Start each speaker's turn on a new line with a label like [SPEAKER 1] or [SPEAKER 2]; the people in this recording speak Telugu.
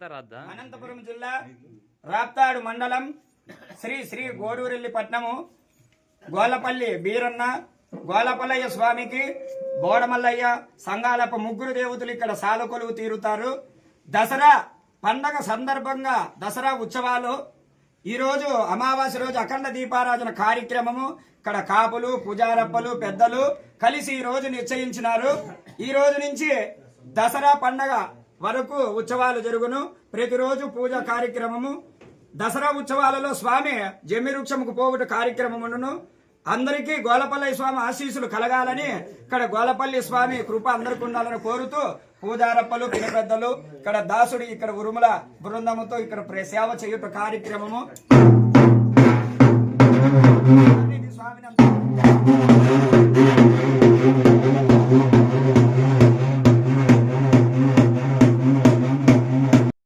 [SPEAKER 1] అనంతపురం జిల్లా రాప్తాడు మండలం శ్రీ గోడూరెల్లి పట్నము గోలపల్లి బీరన్న గోలపల్లయ్య స్వామికి బోడమల్లయ్య సంఘాలప ముగ్గురు దేవతలు ఇక్కడ సాలకొలువు తీరుతారు. దసరా పండగ సందర్భంగా దసరా ఉత్సవాలు ఈరోజు అమావాస్య రోజు అఖండ దీపారాధన కార్యక్రమము ఇక్కడ కాపులు పూజారప్పలు పెద్దలు కలిసి ఈ రోజు నిశ్చయించినారు. ఈ రోజు నుంచి దసరా పండగ వరకు ఉత్సవాలు జరుగును. ప్రతిరోజు పూజ కార్యక్రమము. దసరా ఉత్సవాలలో స్వామి జమ్మివృక్షముకు పోవుట కార్యక్రమమును అందరికీ గోలపల్లి స్వామి ఆశీస్సులు కలగాలని ఇక్కడ గోలపల్లి స్వామి కృప అందరికి ఉండాలని కోరుతూ పూజారప్పలు పినపెద్దలు ఇక్కడ దాసుడి ఇక్కడ ఉరుముల బృందముతో ఇక్కడ సేవ చేయుట కార్యక్రమము స్వామిని